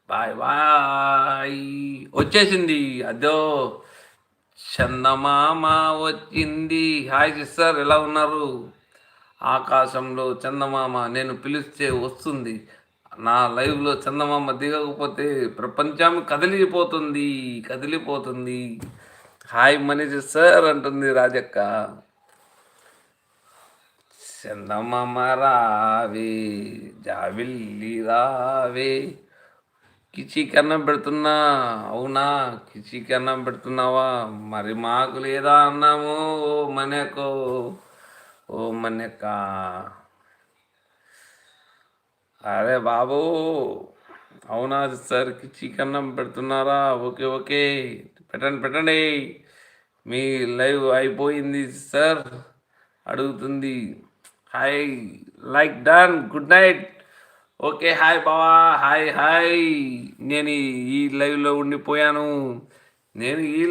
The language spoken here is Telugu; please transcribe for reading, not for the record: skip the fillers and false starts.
Bye bye. వచ్చేసింది అదో చందమామ వచ్చింది. హాయ్ సిస్టర్, ఎలా ఉన్నారు? ఆకాశంలో చందమామ నేను పిలిస్తే వస్తుంది. నా లైవ్లో చందమామ దిగకపోతే ప్రపంచం కదిలిపోతుంది, కదిలిపోతుంది. హాయ్ మనీ సిస్టర్ అంటుంది రాజక్క. చందమామ రావే, జాబిల్లి రావే. కిచికి అన్నం పెడుతున్నా. అవునా, కిచికి అన్నం పెడుతున్నావా? మరి మాకు లేదా అన్నాము? ఓ మనకో, ఓ మనక. అరే బాబు, అవునా సార్, కిచికి అన్నం పెడుతున్నారా? ఓకే ఓకే, పెట్టండి పెట్టండి. మీ లైవ్ అయిపోయింది సార్ అడుగుతుంది. Hi, like done, good night. Okay, hi బావా, హాయ్ హాయ్. నేను ఈ లైవ్లో ఉండిపోయాను. నేను ఈ